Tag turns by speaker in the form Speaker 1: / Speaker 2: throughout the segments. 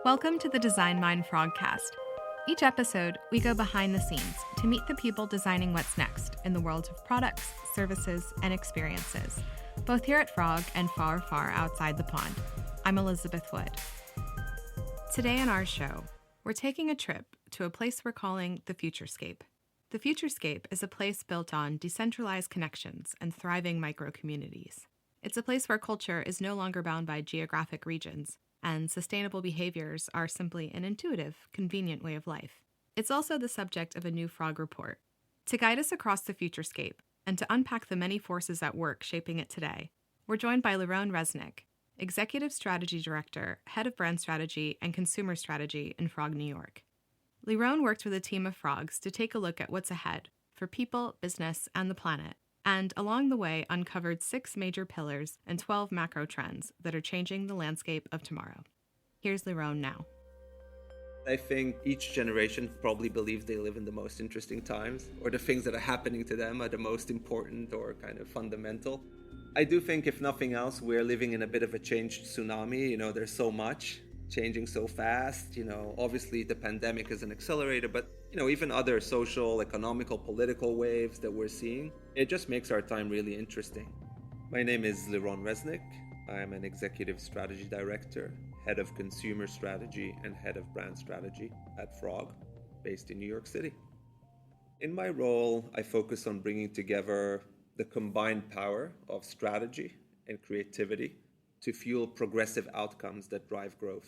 Speaker 1: Welcome to the Design Mind Frogcast. Each episode, we go behind the scenes to meet the people designing what's next in the world of products, services, and experiences, both here at Frog and far, far outside the pond. I'm Elizabeth Wood. Today on our show, we're taking a trip to a place we're calling the Futurescape. The Futurescape is a place built on decentralized connections and thriving micro-communities. It's a place where culture is no longer bound by geographic regions, and sustainable behaviors are simply an intuitive, convenient way of life. It's also the subject of a new Frog report. To guide us across the Futurescape and to unpack the many forces at work shaping it today, we're joined by Liron Reznik, Executive Strategy Director, Head of Brand Strategy and Consumer Strategy in Frog New York. Liron worked with a team of frogs to take a look at what's ahead for people, business, and the planet, and along the way uncovered 6 major pillars and 12 macro trends that are changing the landscape of tomorrow. Here's Liron now.
Speaker 2: I think each generation probably believes they live in the most interesting times, or the things that are happening to them are the most important or kind of fundamental. I do think, if nothing else, we're living in a bit of a change tsunami. There's so much changing so fast. Obviously the pandemic is an accelerator, but even other social, economical, political waves that we're seeing, it just makes our time really interesting. My name is Liron Reznik. I'm an Executive Strategy Director, Head of Consumer Strategy and Head of Brand Strategy at Frog, based in New York City. In my role, I focus on bringing together the combined power of strategy and creativity to fuel progressive outcomes that drive growth.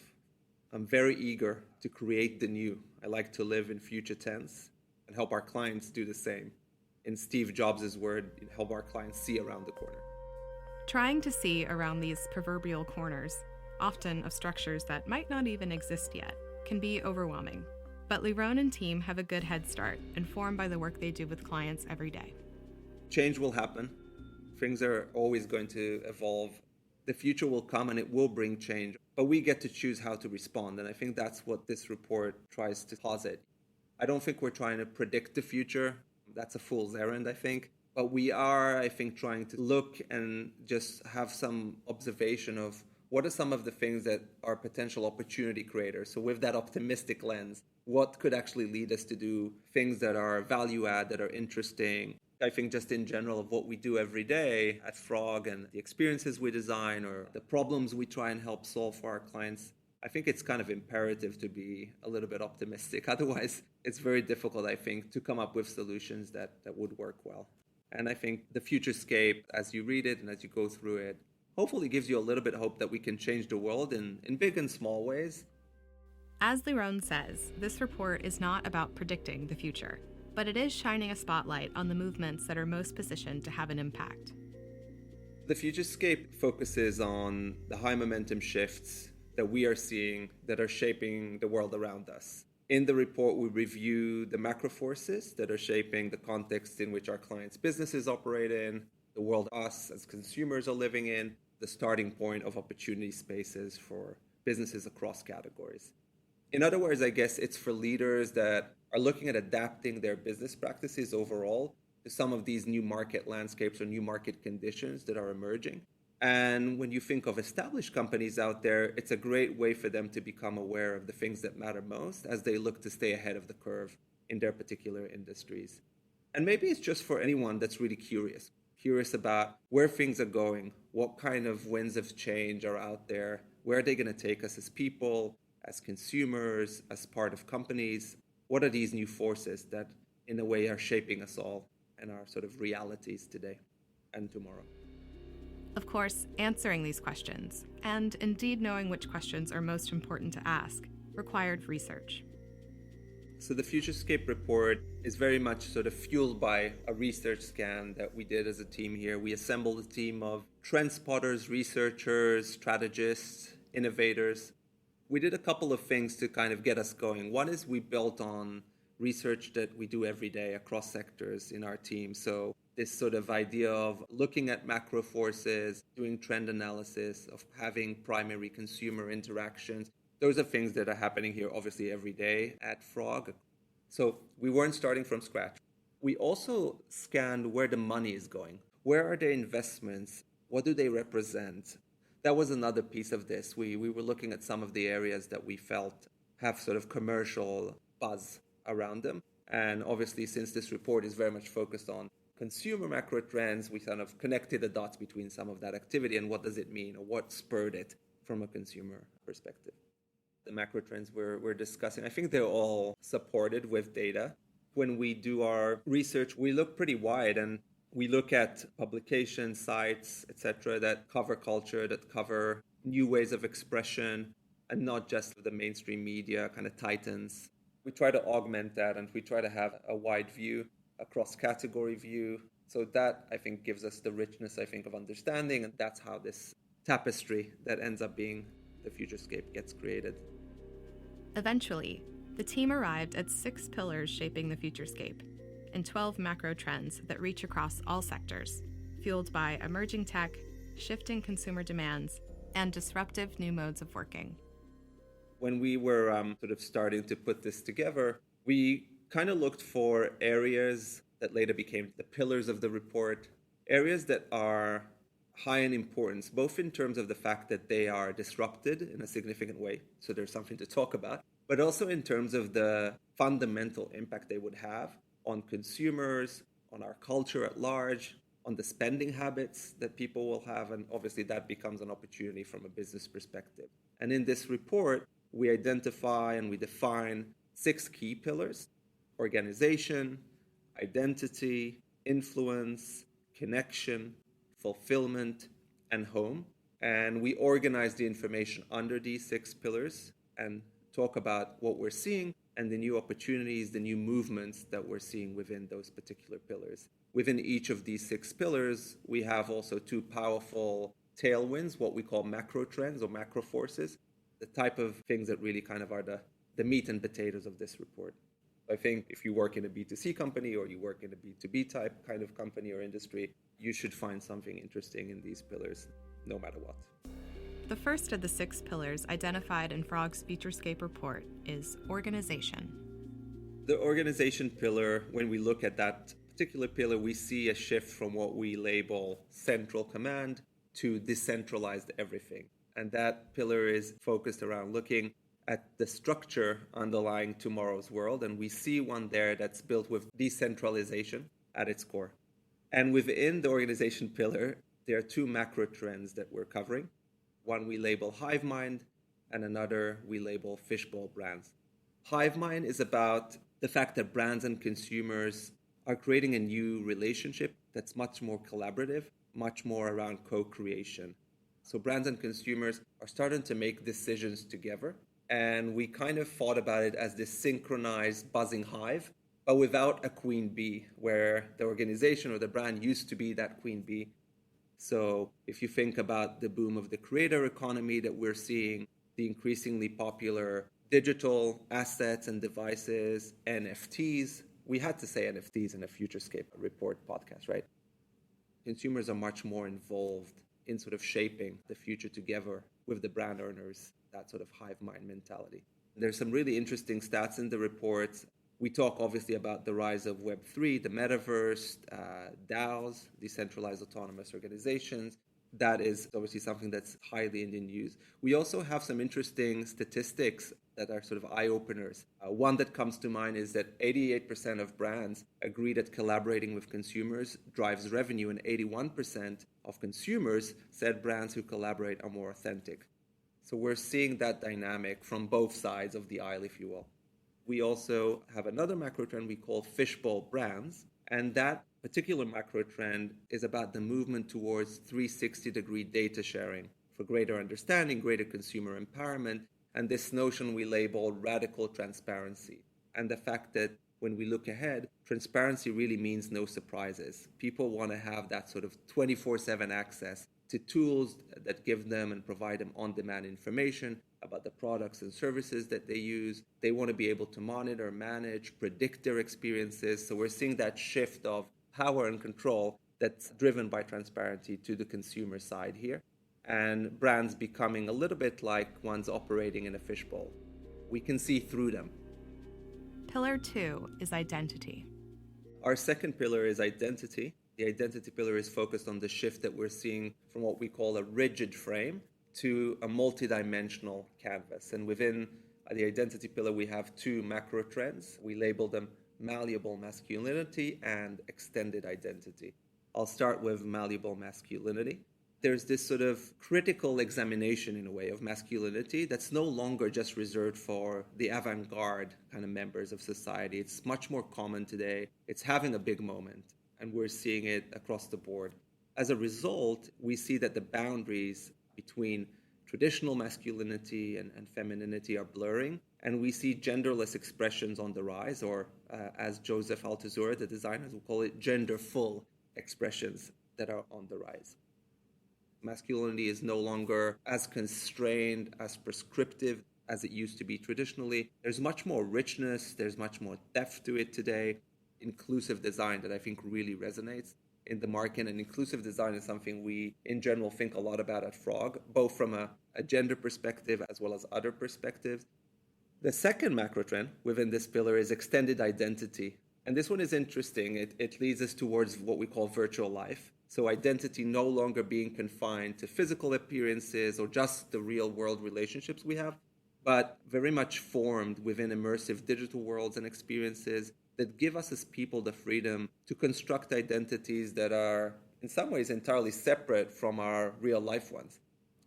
Speaker 2: I'm very eager to create the new. I like to live in future tense and help our clients do the same. In Steve Jobs' word, help our clients see around the corner.
Speaker 1: Trying to see around these proverbial corners, often of structures that might not even exist yet, can be overwhelming. But Liron and team have a good head start, informed by the work they do with clients every day.
Speaker 2: Change will happen. Things are always going to evolve. The future will come and it will bring change, but we get to choose how to respond. And I think that's what this report tries to posit. I don't think we're trying to predict the future. That's a fool's errand, I think. But we are, I think, trying to look and just have some observation of what are some of the things that are potential opportunity creators. So with that optimistic lens, what could actually lead us to do things that are value add, that are interesting. I think just in general of what we do every day at Frog and the experiences we design or the problems we try and help solve for our clients, I think it's kind of imperative to be a little bit optimistic. Otherwise, it's very difficult, I think, to come up with solutions that would work well. And I think the Futurescape, as you read it and as you go through it, hopefully gives you a little bit of hope that we can change the world in big and small ways.
Speaker 1: As Liron says, this report is not about predicting the future, but it is shining a spotlight on the movements that are most positioned to have an impact.
Speaker 2: The Futurescape focuses on the high momentum shifts that we are seeing that are shaping the world around us. In the report, we review the macro forces that are shaping the context in which our clients' businesses operate in, the world us as consumers are living in, the starting point of opportunity spaces for businesses across categories. In other words, I guess it's for leaders that are looking at adapting their business practices overall to some of these new market landscapes or new market conditions that are emerging. And when you think of established companies out there, it's a great way for them to become aware of the things that matter most as they look to stay ahead of the curve in their particular industries. And maybe it's just for anyone that's really curious about where things are going, what kind of winds of change are out there, where are they going to take us as people, as consumers, as part of companies. What are these new forces that, in a way, are shaping us all and our sort of realities today and tomorrow?
Speaker 1: Of course, answering these questions, and indeed knowing which questions are most important to ask, required research.
Speaker 2: So the Futurescape report is very much sort of fueled by a research scan that we did as a team here. We assembled a team of trend spotters, researchers, strategists, innovators. We did a couple of things to kind of get us going. One is we built on research that we do every day across sectors in our team. So this sort of idea of looking at macro forces, doing trend analysis, of having primary consumer interactions. Those are things that are happening here, obviously, every day at Frog. So we weren't starting from scratch. We also scanned where the money is going. Where are their investments? What do they represent? that was another piece of this. We were looking at some of the areas that we felt have sort of commercial buzz around them. And obviously, since this report is very much focused on consumer macro trends, we kind of connected the dots between some of that activity and what does it mean or what spurred it from a consumer perspective. The macro trends we're discussing, I think they're all supported with data. When we do our research, we look pretty wide and we look at publications, sites, etc., that cover culture, that cover new ways of expression, and not just the mainstream media kind of titans. We try to augment that and we try to have a wide view, a cross-category view. So that, I think, gives us the richness, I think, of understanding, and that's how this tapestry that ends up being the Futurescape gets created.
Speaker 1: Eventually, the team arrived at 6 pillars shaping the Futurescape and 12 macro trends that reach across all sectors, fueled by emerging tech, shifting consumer demands, and disruptive new modes of working.
Speaker 2: When we were sort of starting to put this together, we kind of looked for areas that later became the pillars of the report, areas that are high in importance, both in terms of the fact that they are disrupted in a significant way, so there's something to talk about, but also in terms of the fundamental impact they would have on consumers, on our culture at large, on the spending habits that people will have, and obviously that becomes an opportunity from a business perspective. And in this report, we identify and we define 6 key pillars: organization, identity, influence, connection, fulfillment, and home. And we organize the information under these 6 pillars and talk about what we're seeing and the new opportunities, the new movements that we're seeing within those particular pillars. Within each of these 6 pillars, we have also 2 powerful tailwinds, what we call macro trends or macro forces, the type of things that really kind of are the meat and potatoes of this report. I think if you work in a B2C company or you work in a B2B type kind of company or industry, you should find something interesting in these pillars, no matter what.
Speaker 1: The first of the 6 pillars identified in Frog's Futurescape report is organization.
Speaker 2: The organization pillar, when we look at that particular pillar, we see a shift from what we label central command to decentralized everything. And that pillar is focused around looking at the structure underlying tomorrow's world. And we see one there that's built with decentralization at its core. And within the organization pillar, there are 2 macro trends that we're covering. One we label hive mind, and another we label fishbowl brands. Hive mind is about the fact that brands and consumers are creating a new relationship that's much more collaborative, much more around co-creation. So brands and consumers are starting to make decisions together. And we kind of thought about it as this synchronized buzzing hive, but without a queen bee, where the organization or the brand used to be that queen bee. So if you think about the boom of the creator economy that we're seeing, the increasingly popular digital assets and devices, NFTs, we had to say NFTs in a Futurescape report podcast, right? Consumers are much more involved in sort of shaping the future together with the brand owners, that sort of hive mind mentality. There's some really interesting stats in the report. We talk obviously about the rise of Web3, the metaverse, DAOs, decentralized autonomous organizations. That is obviously something that's highly in the news. We also have some interesting statistics that are sort of eye-openers. One that comes to mind is that 88% of brands agree that collaborating with consumers drives revenue, and 81% of consumers said brands who collaborate are more authentic. So we're seeing that dynamic from both sides of the aisle, if you will. We also have another macro trend we call fishbowl brands, and that particular macro trend is about the movement towards 360-degree data sharing for greater understanding, greater consumer empowerment, and this notion we label radical transparency. And the fact that when we look ahead, transparency really means no surprises. People want to have that sort of 24/7 access to tools that give them and provide them on-demand information about the products and services that they use. They want to be able to monitor, manage, predict their experiences. So we're seeing that shift of power and control that's driven by transparency to the consumer side here. And brands becoming a little bit like ones operating in a fishbowl. We can see through them.
Speaker 1: Pillar 2 is identity.
Speaker 2: Our second pillar is identity. The identity pillar is focused on the shift that we're seeing from what we call a rigid frame to a multidimensional canvas. And within the identity pillar, we have two macro trends. We label them malleable masculinity and extended identity. I'll start with malleable masculinity. There's this sort of critical examination, in a way, of masculinity that's no longer just reserved for the avant-garde kind of members of society. It's much more common today. It's having a big moment, and we're seeing it across the board. As a result, we see that the boundaries between traditional masculinity and femininity are blurring, and we see genderless expressions on the rise, or as Joseph Altuzor, the designers, will call it genderful expressions that are on the rise. Masculinity is no longer as constrained, as prescriptive as it used to be traditionally. There's much more richness, there's much more depth to it today. Inclusive design that I think really resonates in the market, and inclusive design is something we in general think a lot about at Frog, both from a gender perspective as well as other perspectives. The second macro trend within this pillar is extended identity. And this one is interesting. It leads us towards what we call virtual life. So identity no longer being confined to physical appearances or just the real world relationships we have, but very much formed within immersive digital worlds and experiences that give us as people the freedom to construct identities that are in some ways entirely separate from our real life ones.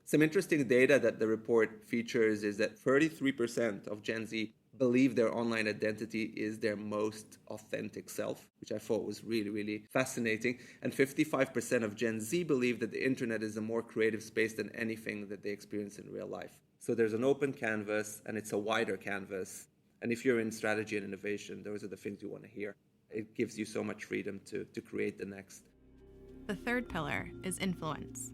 Speaker 2: Some interesting data that the report features is that 33% of Gen Z believe their online identity is their most authentic self, which I thought was really, really fascinating. And 55% of Gen Z believe that the internet is a more creative space than anything that they experience in real life. So there's an open canvas, and it's a wider canvas. And if you're in strategy and innovation, those are the things you want to hear. It gives you so much freedom to create the next.
Speaker 1: The third pillar is influence.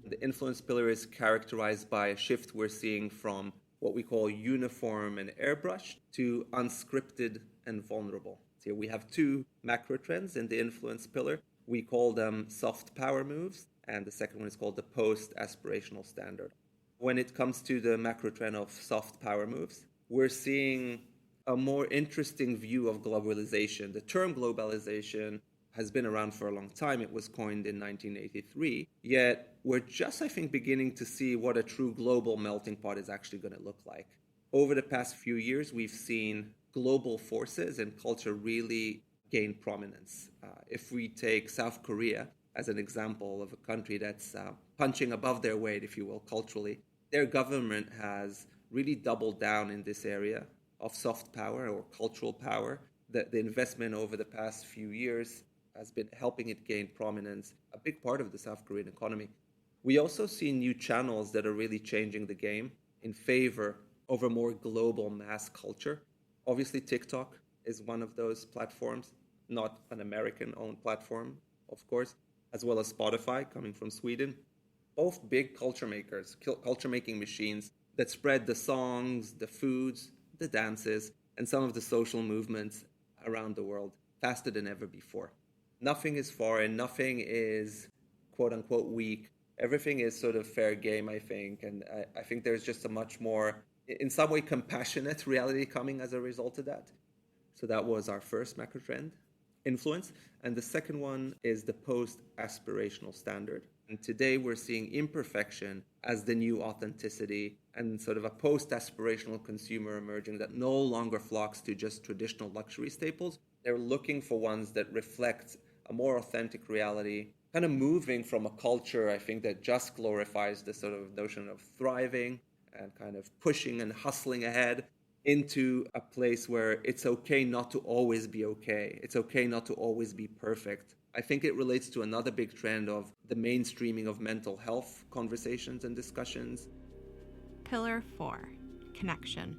Speaker 2: The influence pillar is characterized by a shift we're seeing from what we call uniform and airbrushed to unscripted and vulnerable. So here we have two macro trends in the influence pillar. We call them soft power moves, and the second one is called the post-aspirational standard. When it comes to the macro trend of soft power moves, we're seeing a more interesting view of globalization. The term globalization has been around for a long time. It was coined in 1983. Yet we're just, I think, beginning to see what a true global melting pot is actually going to look like. Over the past few years, we've seen global forces and culture really gain prominence. If we take South Korea as an example of a country that's punching above their weight, if you will, culturally, their government has really doubled down in this area of soft power or cultural power. The investment over the past few years has been helping it gain prominence, a big part of the South Korean economy. We also see new channels that are really changing the game in favor of a more global mass culture. Obviously, TikTok is one of those platforms, not an American-owned platform, of course, as well as Spotify, coming from Sweden. Both big culture makers, culture-making machines that spread the songs, the foods, the dances, and some of the social movements around the world faster than ever before. Nothing is foreign, nothing is quote-unquote weak. Everything is sort of fair game, I think. And I think there's just a much more, in some way, compassionate reality coming as a result of that. So that was our first macro trend, influence. And the second one is the post-aspirational standard. And today we're seeing imperfection as the new authenticity and sort of a post-aspirational consumer emerging that no longer flocks to just traditional luxury staples. They're looking for ones that reflect a more authentic reality, kind of moving from a culture, I think, that just glorifies the sort of notion of thriving and kind of pushing and hustling ahead into a place where it's okay not to always be okay. It's okay not to always be perfect. I think it relates to another big trend of the mainstreaming of mental health conversations and discussions.
Speaker 1: Pillar 4, connection.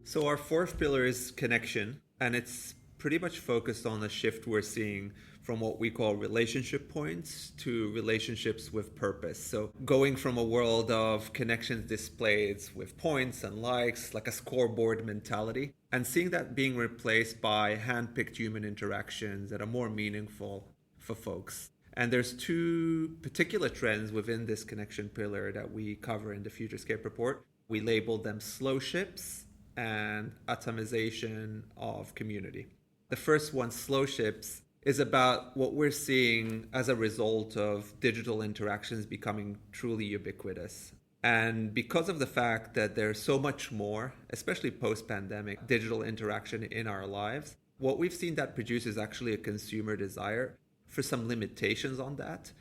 Speaker 2: So our fourth pillar is connection, and it's pretty much focused on the shift we're seeing from what we call relationship points to relationships with purpose. So going from a world of connections displayed with points and likes, like a scoreboard mentality, and seeing that being replaced by hand-picked human interactions that are more meaningful for folks. And there's two particular trends within this connection pillar that we cover in the Futurescape report. We labeled them slow ships and atomization of community. The first one, slow ships, is about what we're seeing as a result of digital interactions becoming truly ubiquitous. And because of the fact that there's so much more, especially post-pandemic, digital interaction in our lives, what we've seen that produce is actually a consumer desire for some limitations on that.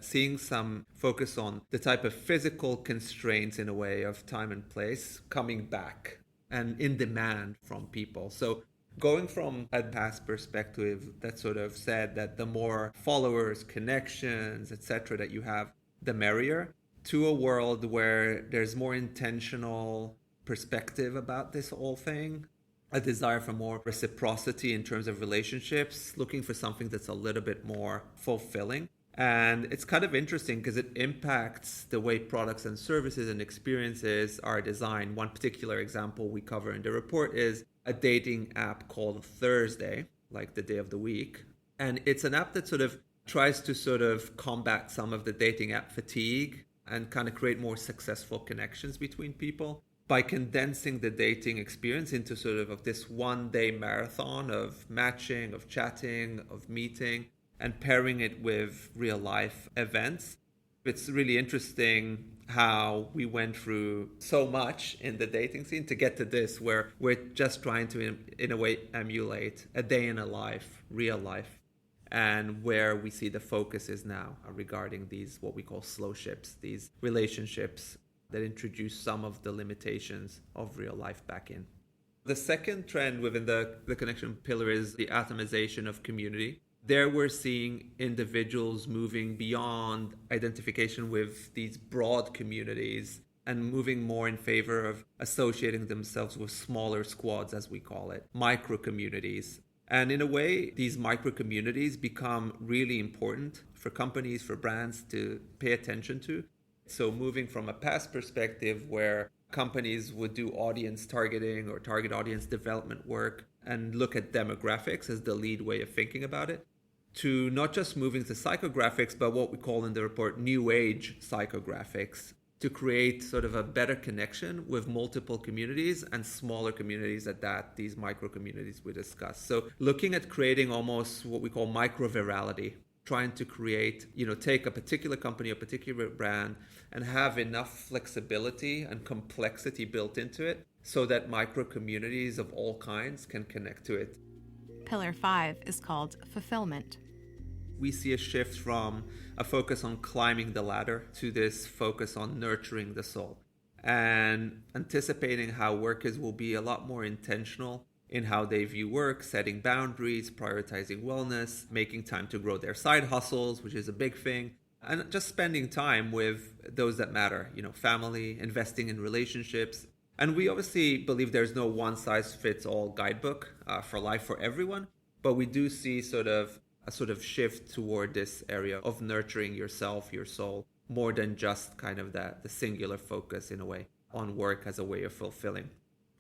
Speaker 2: Seeing some focus on the type of physical constraints in a way of time and place coming back and in demand from people. So going from a past perspective that sort of said that the more followers, connections, etc. that you have, the merrier, to a world where there's more intentional perspective about this whole thing, a desire for more reciprocity in terms of relationships, looking for something that's a little bit more fulfilling. And it's kind of interesting because it impacts the way products and services and experiences are designed. One particular example we cover in the report is a dating app called Thursday, like the day of the week. And it's an app that sort of tries to sort of combat some of the dating app fatigue and kind of create more successful connections between people by condensing the dating experience into sort of this one-day marathon of matching, of chatting, of meeting, and pairing it with real-life events. It's really interesting how we went through so much in the dating scene to get to this, where we're just trying to, in a way, emulate a day in a life, real life, and where we see the focus is now regarding these, what we call slow ships, these relationships that introduce some of the limitations of real life back in. The second trend within the connection pillar is the atomization of community. There we're seeing individuals moving beyond identification with these broad communities and moving more in favor of associating themselves with smaller squads, as we call it, micro communities. And in a way, these micro communities become really important for companies, for brands to pay attention to. So moving from a past perspective where companies would do audience targeting or target audience development work and look at demographics as the lead way of thinking about it, to not just moving to psychographics, but what we call in the report new age psychographics, to create sort of a better connection with multiple communities and smaller communities at that, these micro communities we discussed. So looking at creating almost what we call micro virality, trying to create, take a particular company, a particular brand, and have enough flexibility and complexity built into it so that micro communities of all kinds can connect to it.
Speaker 1: Pillar 5 is called fulfillment.
Speaker 2: We see a shift from a focus on climbing the ladder to this focus on nurturing the soul and anticipating how workers will be a lot more intentional in how they view work, setting boundaries, prioritizing wellness, making time to grow their side hustles, which is a big thing, and just spending time with those that matter, family, investing in relationships. And we obviously believe there's no one-size-fits-all guidebook for life for everyone, but we do see a sort of shift toward this area of nurturing yourself, your soul, more than just kind of the singular focus in a way on work as a way of fulfilling.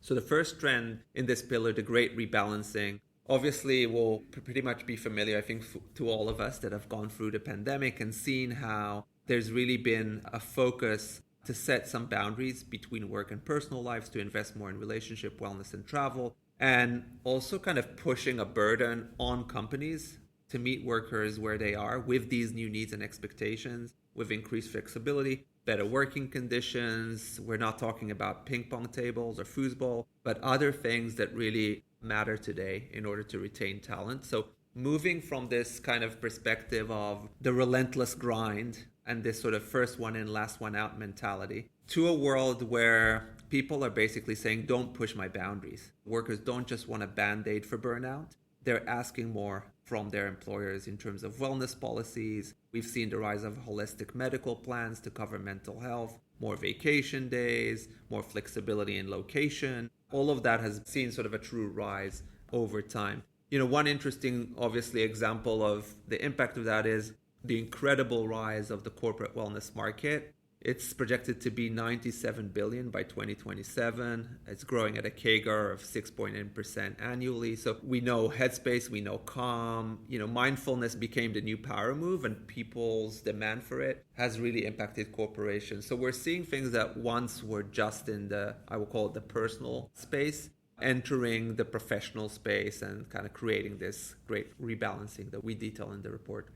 Speaker 2: So the first trend in this pillar, the great rebalancing, obviously will pretty much be familiar, I think, to all of us that have gone through the pandemic and seen how there's really been a focus to set some boundaries between work and personal lives, to invest more in relationship, wellness, and travel, and also kind of pushing a burden on companies to meet workers where they are with these new needs and expectations, with increased flexibility, better working conditions. We're not talking about ping pong tables or foosball, but other things that really matter today in order to retain talent. So moving from this kind of perspective of the relentless grind and this sort of first one in, last one out mentality to a world where people are basically saying, don't push my boundaries. Workers don't just want a band-aid for burnout. They're asking more from their employers in terms of wellness policies. We've seen the rise of holistic medical plans to cover mental health, more vacation days, more flexibility in location. All of that has seen sort of a true rise over time. One interesting, obviously, example of the impact of that is the incredible rise of the corporate wellness market. It's projected to be $97 billion by 2027. It's growing at a CAGR of 6.9% annually. So we know Headspace, we know Calm, mindfulness became the new power move, and people's demand for it has really impacted corporations. So we're seeing things that once were just in I will call it the personal space, entering the professional space and kind of creating this great rebalancing that we detail in the report.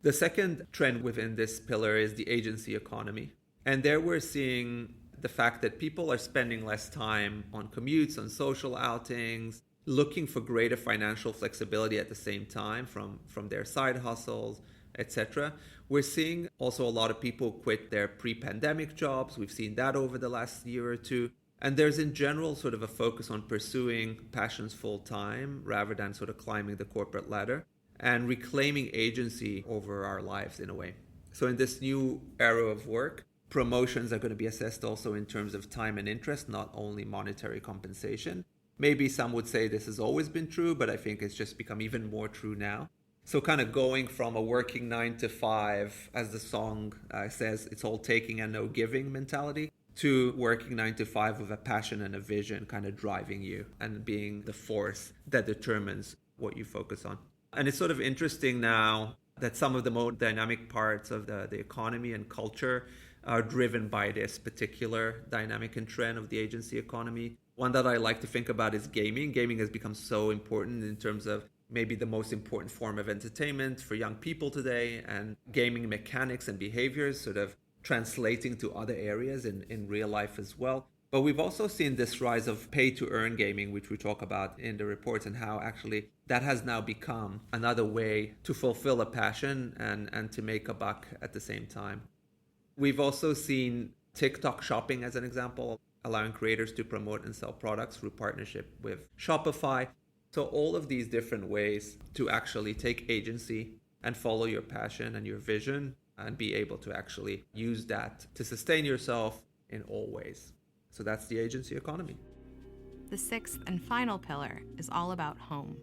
Speaker 2: The second trend within this pillar is the agency economy. And there we're seeing the fact that people are spending less time on commutes, on social outings, looking for greater financial flexibility at the same time from their side hustles, etc. We're seeing also a lot of people quit their pre-pandemic jobs. We've seen that over the last year or two. And there's in general sort of a focus on pursuing passions full time rather than sort of climbing the corporate ladder and reclaiming agency over our lives in a way. So in this new era of work, promotions are going to be assessed also in terms of time and interest, not only monetary compensation. Maybe some would say this has always been true, but I think it's just become even more true now. So kind of going from a working 9 to 5, as the song says, it's all taking and no giving mentality, to working 9 to 5 with a passion and a vision kind of driving you and being the force that determines what you focus on. And it's sort of interesting now that some of the more dynamic parts of the economy and culture are driven by this particular dynamic and trend of the agency economy. One that I like to think about is gaming. Gaming has become so important in terms of maybe the most important form of entertainment for young people today, and gaming mechanics and behaviors sort of translating to other areas in real life as well. But we've also seen this rise of pay-to-earn gaming, which we talk about in the reports, and how actually that has now become another way to fulfill a passion and to make a buck at the same time. We've also seen TikTok shopping as an example, allowing creators to promote and sell products through partnership with Shopify. So all of these different ways to actually take agency and follow your passion and your vision and be able to actually use that to sustain yourself in all ways. So that's the agency economy.
Speaker 1: The sixth and final pillar is all about home.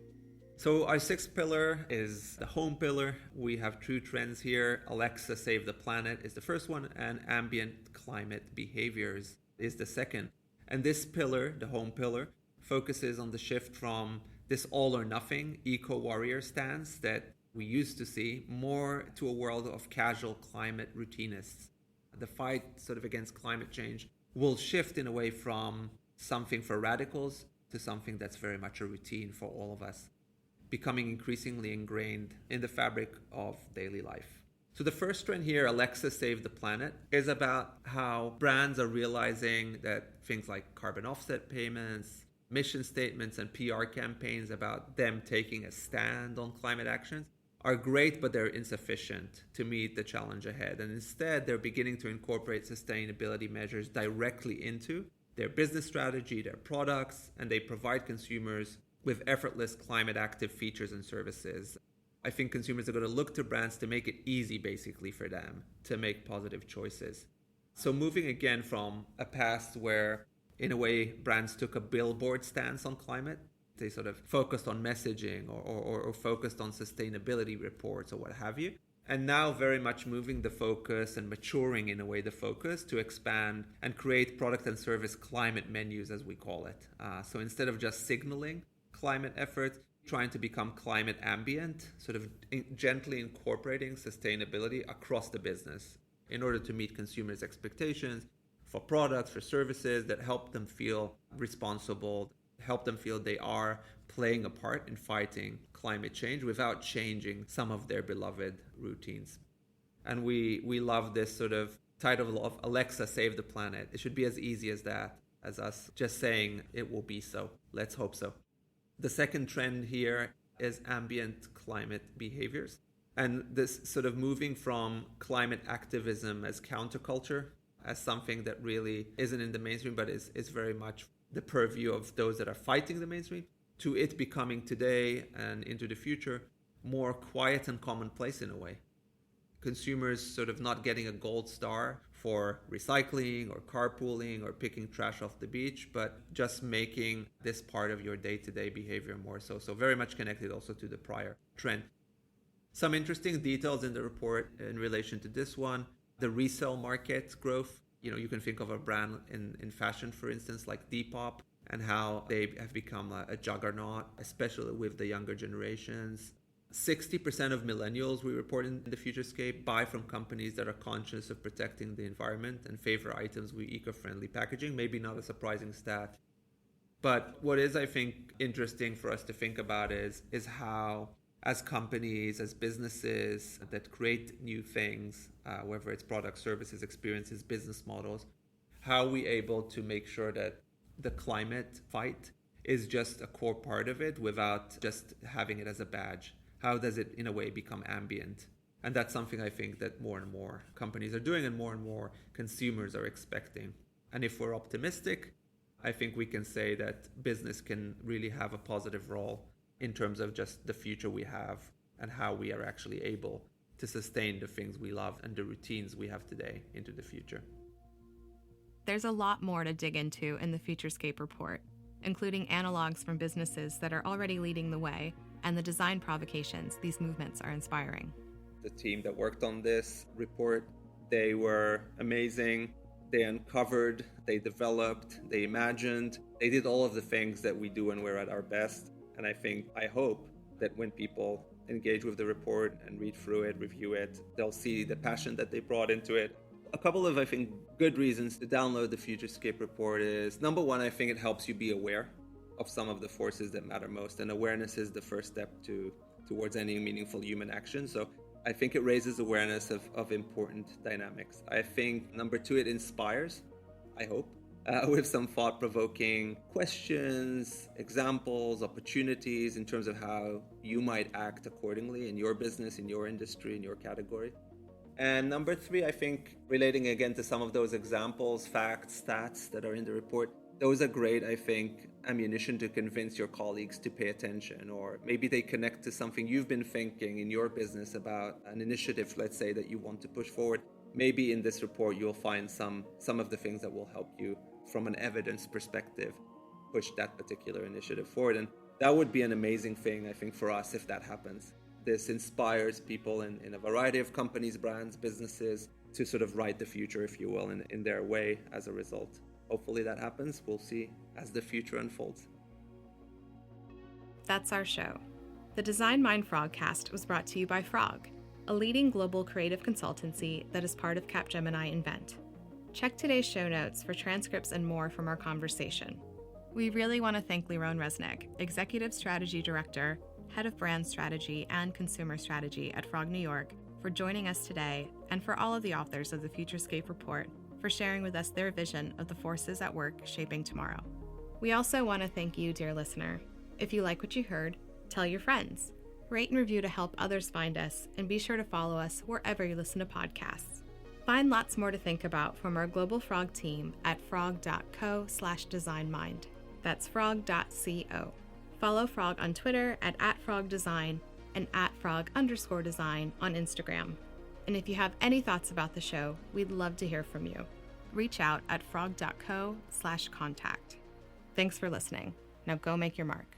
Speaker 2: So our sixth pillar is the home pillar. We have two trends here. Alexa Save the Planet is the first one, and ambient climate behaviors is the second. And this pillar, the home pillar, focuses on the shift from this all or nothing eco-warrior stance that we used to see more to a world of casual climate routinists. The fight sort of against climate change will shift in a way from something for radicals to something that's very much a routine for all of us, becoming increasingly ingrained in the fabric of daily life. So the first trend here, Alexa Save the Planet, is about how brands are realizing that things like carbon offset payments, mission statements, and PR campaigns about them taking a stand on climate actions are great, but they're insufficient to meet the challenge ahead. And instead, they're beginning to incorporate sustainability measures directly into their business strategy, their products, and they provide consumers with effortless climate active features and services. I think consumers are going to look to brands to make it easy basically for them to make positive choices. So moving again from a past where in a way brands took a billboard stance on climate, they sort of focused on messaging or focused on sustainability reports or what have you. And now very much moving the focus and maturing in a way the focus to expand and create product and service climate menus, as we call it. So instead of just signaling climate efforts, trying to become climate ambient, sort of gently incorporating sustainability across the business in order to meet consumers' expectations for products, for services that help them feel responsible, help them feel they are playing a part in fighting climate change without changing some of their beloved routines. And we love this sort of title of Alexa Save the Planet. It should be as easy as that, as us just saying it will be so. Let's hope so. The second trend here is ambient climate behaviors. And this sort of moving from climate activism as counterculture, as something that really isn't in the mainstream, but is very much the purview of those that are fighting the mainstream, to it becoming today and into the future more quiet and commonplace in a way. Consumers sort of not getting a gold star for recycling or carpooling or picking trash off the beach, but just making this part of your day-to-day behavior more so. So very much connected also to the prior trend. Some interesting details in the report in relation to this one. The resale market growth. You can think of a brand in fashion, for instance, like Depop, and how they have become a juggernaut, especially with the younger generations. 60% of millennials, we report in the Futurescape, buy from companies that are conscious of protecting the environment and favor items with eco-friendly packaging. Maybe not a surprising stat. But what is, I think, interesting for us to think about is how, as companies, as businesses that create new things, whether it's products, services, experiences, business models, how are we able to make sure that the climate fight is just a core part of it without just having it as a badge? How does it, in a way, become ambient? And that's something I think that more and more companies are doing and more consumers are expecting. And if we're optimistic, I think we can say that business can really have a positive role in terms of just the future we have and how we are actually able to sustain the things we love and the routines we have today into the future.
Speaker 1: There's a lot more to dig into in the Futurescape report, including analogs from businesses that are already leading the way and the design provocations these movements are inspiring.
Speaker 2: The team that worked on this report, they were amazing. They uncovered, they developed, they imagined, they did all of the things that we do when we're at our best. And I hope that when people engage with the report and read through it, review it, they'll see the passion that they brought into it. A couple of, I think, good reasons to download the Futurescape report is, number one, I think it helps you be aware of some of the forces that matter most. And awareness is the first step towards any meaningful human action. So I think it raises awareness of important dynamics. I think, number two, it inspires, I hope, with some thought-provoking questions, examples, opportunities in terms of how you might act accordingly in your business, in your industry, in your category. And number three, I think, relating again to some of those examples, facts, stats that are in the report, those are great, I think, ammunition to convince your colleagues to pay attention, or maybe they connect to something you've been thinking in your business about an initiative, let's say, that you want to push forward. Maybe in this report, you'll find some of the things that will help you from an evidence perspective push that particular initiative forward. And that would be an amazing thing, I think, for us if that happens. This inspires people in a variety of companies, brands, businesses to sort of write the future, if you will, in their way as a result. Hopefully that happens. We'll see as the future unfolds.
Speaker 1: That's our show. The Design Mind Frogcast was brought to you by Frog, a leading global creative consultancy that is part of Capgemini Invent. Check today's show notes for transcripts and more from our conversation. We really want to thank Liron Reznik, Executive Strategy Director, Head of Brand Strategy and Consumer Strategy at Frog New York, for joining us today, and for all of the authors of the Futurescape report for sharing with us their vision of the forces at work shaping tomorrow. We also want to thank you, dear listener. If you like what you heard, tell your friends. Rate and review to help others find us, and be sure to follow us wherever you listen to podcasts. Find lots more to think about from our Global Frog team at frog.co/designmind. That's frog.co. Follow Frog on Twitter at @frogdesign and @frog_design on Instagram. And if you have any thoughts about the show, we'd love to hear from you. Reach out at frog.co/contact. Thanks for listening. Now go make your mark.